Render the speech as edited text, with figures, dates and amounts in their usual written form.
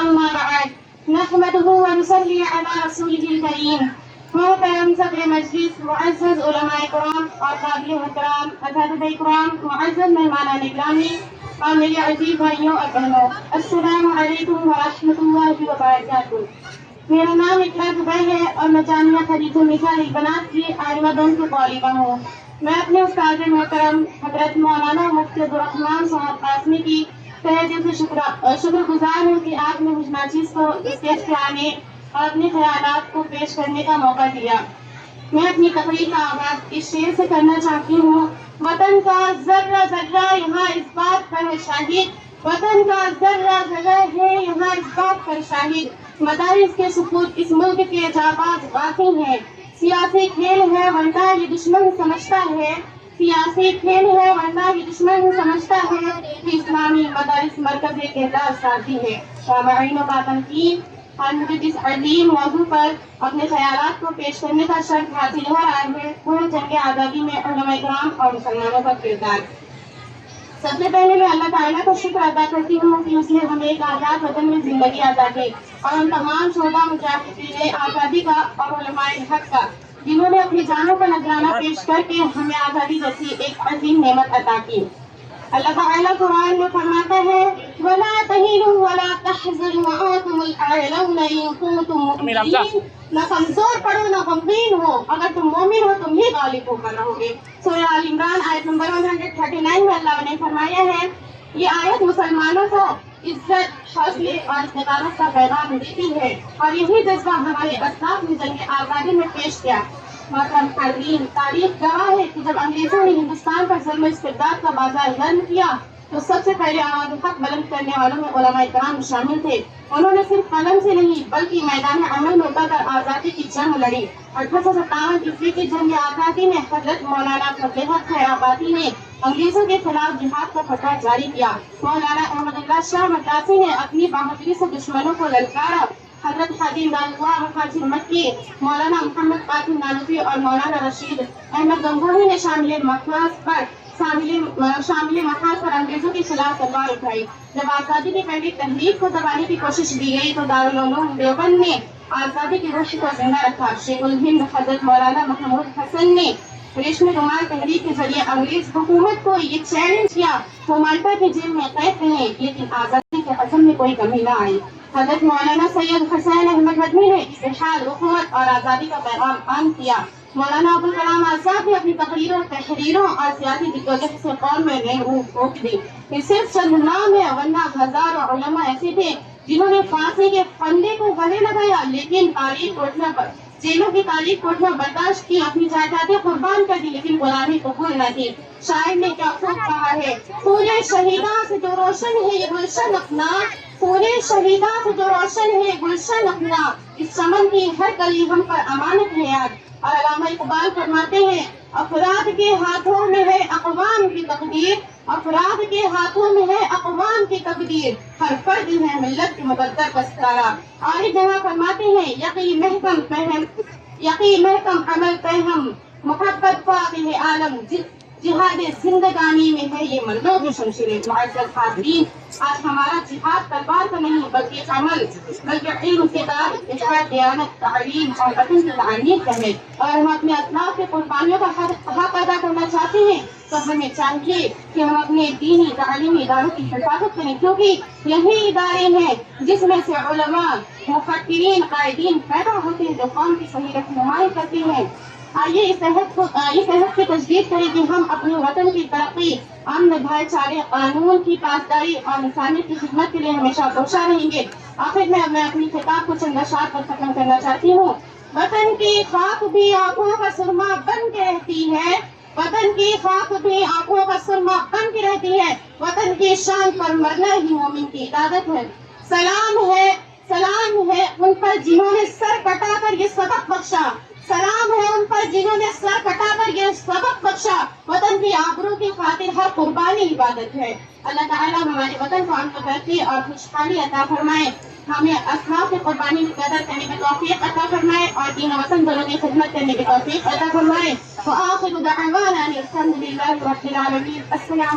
أما بعد نحمده ونصلي على رسوله الكريم. محترم صدر مجلس، معزز علماء کرام اور قابل احترام اساتذہ کرام، معزز مہمانان گرامی اور میرے عزیز بھائیوں اور بہنوں، السلام علیکم ورحمۃ اللہ وبرکاتہ۔ میرا نام اقرا زبیر ہے اور میں جامعہ خدیجہ النساء للبنات کی عالمہ دوم کی طالبہ ہوں۔ میں اپنے استاد محترم حضرت مولانا مفتی عبدالرحمن صاحب قاسمی کی تہہ دل سے شکر گزار ہوں کہ آپ نے مجھ ناچیز کو اسٹیج پہ آنے اور اپنے خیالات کو پیش کرنے کا موقع دیا۔ میں اپنی تقریر کا آغاز اس شعر سے کرنا چاہتی ہوں: وطن کا ذرہ ذرہ یہاں اس بات پر ہے شاہد، وطن کا ذرہ ذرہ ہے یہاں اس بات پر شاہد، مدارس کے سپوت اس ملک کے جانباز غازی ہیں، سیاسی کھیل ہے ورنہ یہ دشمن سمجھتا ہے، سیاسی کھیل ہے ورنہ یہ دشمن سمجھتا ہے کہ اسلامی مدارس مرکز کردار سازی ہے۔ سامعین و تنقید، اور مجھے جس عظیم موضوع پر اپنے خیالات کو پیش کرنے کا شرف حاصل ہو رہا ہے وہ ہے جنگ آزادی میں علماء کرام اور مسلمانوں کا کردار۔ سب سے پہلے میں اللہ تعالیٰ کا شکر ادا کرتی ہوں کہ اس نے ہمیں ایک آزاد وطن میں زندگی عطا کی، اور ان تمام شہداء مجاہدین آزادی کا اور علماء حق کا جنہوں نے اپنی جانوں کا نذرانہ پیش کر کے ہمیں آزادی جیسی ایک عظیم نعمت عطا کی۔ اللہ تعالیٰ قرآن میں فرماتا ہے: وَلَا تَهِنُوا وَلَا تَحْزَنُوا وَأَنْتُمُ الْأَعْلَوْنَ إِن كُنتُم مُّؤْمِنِينَ۔ نہ کمزور پڑو نہ غمگین ہو، اگر تم مومن ہو تم ہی غالب ہو کر رہو گے۔ سورہ آل عمران آیت نمبر 139 میں اللہ نے فرمایا ہے، یہ آیت مسلمانوں کو عزت، حوصلے اور استقامت کا پیغام دیتی ہے، اور یہی جذبہ ہمارے اسلاف نے جنگ آزادی میں پیش کیا۔ محترم حاضرین، تاریخ گواہ ہے کہ جب انگریزوں نے ہندوستان پر ظلم و استبداد کا بازار گرم کیا تو سب سے پہلے آواز حق بلند کرنے والوں میں علماء کرام شامل تھے۔ انہوں نے صرف قلم سے نہیں بلکہ میدان عمل میں اتر کر آزادی کی جنگ لڑی۔ 1857 عیسوی کی جنگ آزادی میں حضرت مولانا فضل حق خیرآبادی نے انگریزوں کے خلاف جہاد کا فتویٰ جاری کیا۔ مولانا احمد اللہ شاہ مدراسی نے اپنی بہادری سے دشمنوں کو للکارا۔ حضرت حاجی امداد اللہ مخاجر مکی، مولانا محمد قاسم نانوتوی اور مولانا رشید احمد گنگوہی نے شامل محاذ پر انگریزوں کے خلاف تلوار اٹھائی۔ جب آزادی کی پہلی تحریک کو دبانے کی کوشش کی گئی تو دارالعلوم دیوبند نے آزادی کی روح کو زندہ رکھا۔ شیخ الہند حضرت مولانا محمود حسن نے ریشمی رومال تحریک کے ذریعے انگریز حکومت کو یہ چیلنج کیا کہ مالٹا کی جیل میں قید رہیں لیکن آزادی کے عزم میں کوئی کمی نہ آئی۔ حضرت مولانا سید حسین احمد مدنی نے اتحاد، حکومت اور آزادی کا پیغام عام کیا۔ مولانا ابوالکلام آزاد نے اپنی تقریروں، تحریروں اور سیاسی جدوجہد سے قوم میں نئی روح پھونک دی۔ یہ صرف چند نام ہے ورنہ ہزاروں علماء ایسے تھے جنہوں نے پھانسی کے پھندے کو گلے لگایا لیکن جیلوں کی تاریخ کوٹیاں برداشت کی، اپنی جائیدادیں قربان کر دی لیکن غلامی قبول نہ کی۔ شاعر نے کیا خوب کہا ہے: پورے شہیداں سے جو روشن ہے یہ گلشن اپنا، پورے شہیداں سے جو روشن ہے گلشن اپنا، اس چمن کی ہر کلی ہم پر امانت ہے یاد۔ اور علامہ اقبال فرماتے ہیں: افراد کے ہاتھوں میں ہے اقوام کی تقدیر، افراد کے ہاتھوں میں ہے اقوام کی تقدیر، ہر فرد ہے ملت کی مقدر پستارا۔ اور ایک جگہ فرماتے ہیں: یقی محکم عمل پہم، محبت فاقہ عالم، جہاد زندگانی میں ہے یہ مردوں کی شمشیر۔ معزز حاضرین، آج ہمارا جہاد تلوار کا نہیں بلکہ عمل، بلکہ علم، کتاب، اتحاد، دیانت، تعلیم اور وطن کی تعمیر کا ہے۔ اور ہم اپنے اسلاف کے قربانیوں کا حق ادا کرنا چاہتے ہیں تو ہمیں چاہیے کہ ہم اپنے دینی تعلیمی اداروں کی حفاظت کریں، کیونکہ یہی ادارے ہیں جس میں سے علماء، مفکرین، قائدین پیدا ہوتے ہیں جو قوم کی صحیح رہنمائی کرتے ہیں۔ آئیے اس عہد کی تجدید کریں کہ ہم اپنے وطن کی ترقی، امن، بھائی چارے، قانون کی پاسداری اور انسانیت کی خدمت کے لیے ہمیشہ کوشاں رہیں گے۔ آخر میں اپنی خطاب کو چند اشعار پر ختم کرنا چاہتی ہوں: وطن کی خاک بھی آنکھوں کا سرما بن کے رہتی ہے، وطن کی خاک بھی آنکھوں کا سرما بن کے رہتی ہے، وطن کی شان پر مرنا ہی مومن کی عبادت ہے۔ سلام ہے ان پر جنہوں نے سر کٹا کر یہ سبق بخشا، سلام ہے ان پر جنہوں نے سر کٹا کر یہ سبق بخشا، وطن کی آبرو کی خاطر ہر قربانی عبادت ہے۔ اللہ تعالیٰ ہمارے وطن کو امن و ترقی اور خوشحالی عطا فرمائے، ہمیں اسلاف کی قربانی کی قدر کرنے کی توفیق عطا فرمائے اور دین و وطن دونوں کی خدمت کرنے کی توفیق عطا فرمائے۔ وآخر دعوانا ان الحمد للہ رب العالمین۔ السلام